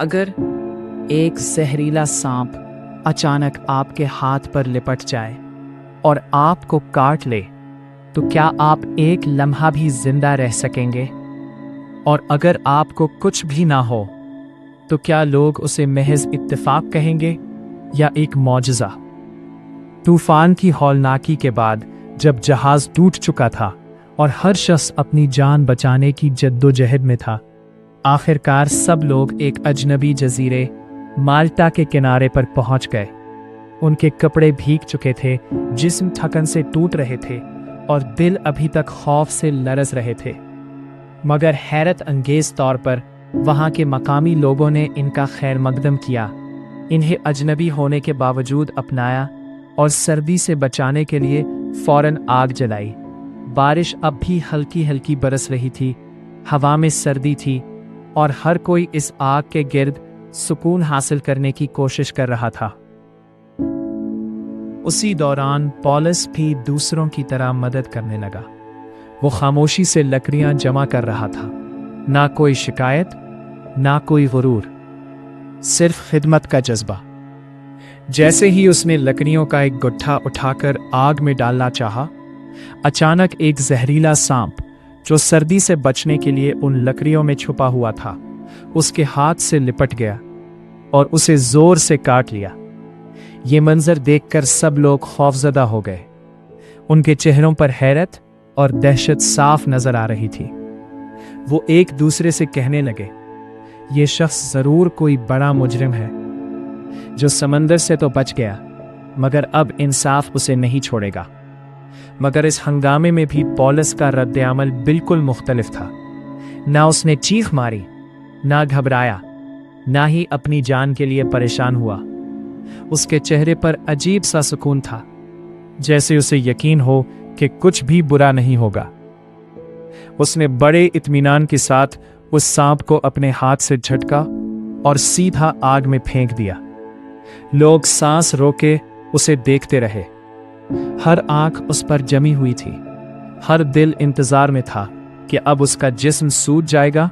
अगर एक जहरीला सांप अचानक आपके हाथ पर लिपट जाए और आपको काट ले, तो क्या आप एक लम्हा भी जिंदा रह सकेंगे? और अगर आपको कुछ भी ना हो, तो क्या लोग उसे महज इत्तेफाक कहेंगे या एक मौजज़ा? तूफान की हौलनाकी के बाद जब जहाज टूट चुका था और हर शख्स अपनी जान बचाने की जद्दोजहद में था, आखिरकार सब लोग एक अजनबी जजीरे माल्टा के किनारे पर पहुंच गए। उनके कपड़े भीग चुके थे, जिस्म थकन से टूट रहे थे और दिल अभी तक खौफ से लरस रहे थे। मगर हैरत अंगेज तौर पर वहां के मकामी लोगों ने इनका खैर मकदम किया, इन्हें अजनबी होने के बावजूद अपनाया और सर्दी से बचाने के लिए फौरन आग जलाई। बारिश अब भी हल्की हल्की बरस रही थी, हवा में सर्दी थी और हर कोई इस आग के गिर्द सुकून हासिल करने की कोशिश कर रहा था। उसी दौरान पॉलस भी दूसरों की तरह मदद करने लगा। वो खामोशी से लकड़ियां जमा कर रहा था, ना कोई शिकायत, ना कोई गुरूर, सिर्फ खिदमत का जज्बा। जैसे ही उसने लकड़ियों का एक गुट्ठा उठाकर आग में डालना चाहा, अचानक एक जहरीला सांप जो सर्दी से बचने के लिए उन लकड़ियों में छुपा हुआ था, उसके हाथ से लिपट गया और उसे जोर से काट लिया। ये मंजर देखकर सब लोग खौफजदा हो गए। उनके चेहरों पर हैरत और दहशत साफ नजर आ रही थी। वो एक दूसरे से कहने लगे, ये शख्स जरूर कोई बड़ा मुजरिम है जो समंदर से तो बच गया, मगर अब इंसाफ उसे नहीं छोड़ेगा। मगर इस हंगामे में भी पॉलस का रद्द-ए-अमल बिल्कुल मुख्तलिफ था। ना उसने चीख मारी, ना घबराया, ना ही अपनी जान के लिए परेशान हुआ। उसके चेहरे पर अजीब सा सुकून था, जैसे उसे यकीन हो कि कुछ भी बुरा नहीं होगा। उसने बड़े इत्मीनान के साथ उस सांप को अपने हाथ से झटका और सीधा आग में फेंक दिया। लोग सांस रोके उसे देखते रहे। हर आंख उस पर जमी हुई थी, हर दिल इंतजार में था कि अब उसका जिस्म सूज जाएगा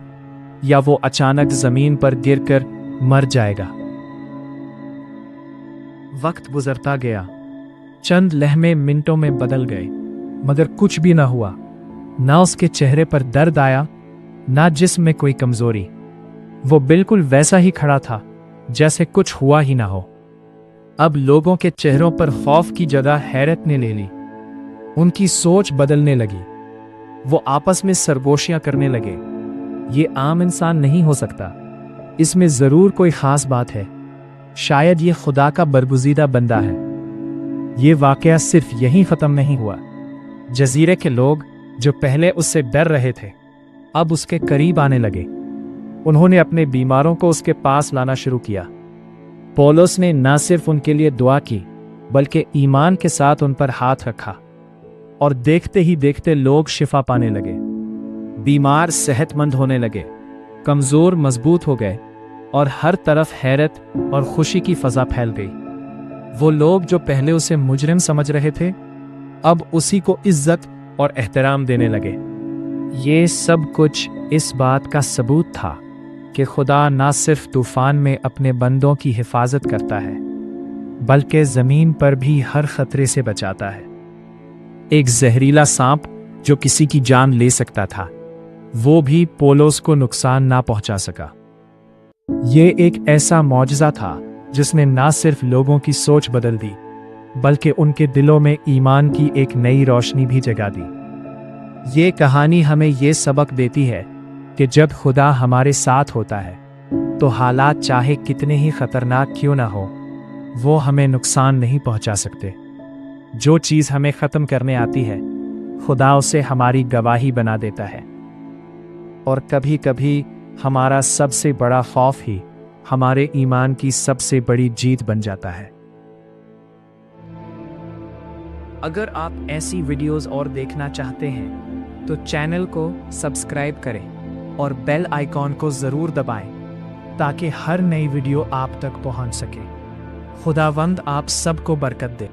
या वो अचानक जमीन पर गिरकर मर जाएगा। वक्त गुजरता गया, चंद लम्हे मिनटों में बदल गए, मगर कुछ भी ना हुआ। ना उसके चेहरे पर दर्द आया, ना जिस्म में कोई कमजोरी। वो बिल्कुल वैसा ही खड़ा था जैसे कुछ हुआ ही ना हो। अब लोगों के चेहरों पर खौफ की जगह हैरत ने ले ली। उनकी सोच बदलने लगी। वो आपस में सरगोशियां करने लगे, ये आम इंसान नहीं हो सकता, इसमें जरूर कोई खास बात है, शायद ये खुदा का बरगुज़ीदा बंदा है। ये वाकया सिर्फ यहीं खत्म नहीं हुआ। जजीरे के लोग जो पहले उससे डर रहे थे, अब उसके करीब आने लगे। उन्होंने अपने बीमारों को उसके पास लाना शुरू किया। पौलुस ने न सिर्फ उनके लिए दुआ की, बल्कि ईमान के साथ उन पर हाथ रखा, और देखते ही देखते लोग शिफा पाने लगे। बीमार सेहतमंद होने लगे, कमजोर मजबूत हो गए और हर तरफ हैरत और खुशी की फजा फैल गई। वो लोग जो पहले उसे मुजरिम समझ रहे थे, अब उसी को इज्जत और एहतराम देने लगे। ये सब कुछ इस बात का सबूत था कि खुदा न सिर्फ तूफान में अपने बंदों की हिफाजत करता है, बल्कि जमीन पर भी हर खतरे से बचाता है। एक जहरीला सांप जो किसी की जान ले सकता था, वो भी पौलुस को नुकसान ना पहुंचा सका। ये एक ऐसा मौजज़ा था जिसने न सिर्फ लोगों की सोच बदल दी, बल्कि उनके दिलों में ईमान की एक नई रोशनी भी जगा दी। ये कहानी हमें ये सबक देती है कि जब खुदा हमारे साथ होता है, तो हालात चाहे कितने ही खतरनाक क्यों ना हो, वो हमें नुकसान नहीं पहुंचा सकते। जो चीज़ हमें ख़त्म करने आती है, खुदा उसे हमारी गवाही बना देता है। और कभी कभी हमारा सबसे बड़ा खौफ ही हमारे ईमान की सबसे बड़ी जीत बन जाता है। अगर आप ऐसी वीडियोस और देखना चाहते हैं, तो चैनल को सब्सक्राइब करें और बेल आइकॉन को ज़रूर दबाएं, ताकि हर नई वीडियो आप तक पहुंच सके। खुदावंद आप सबको बरकत दे।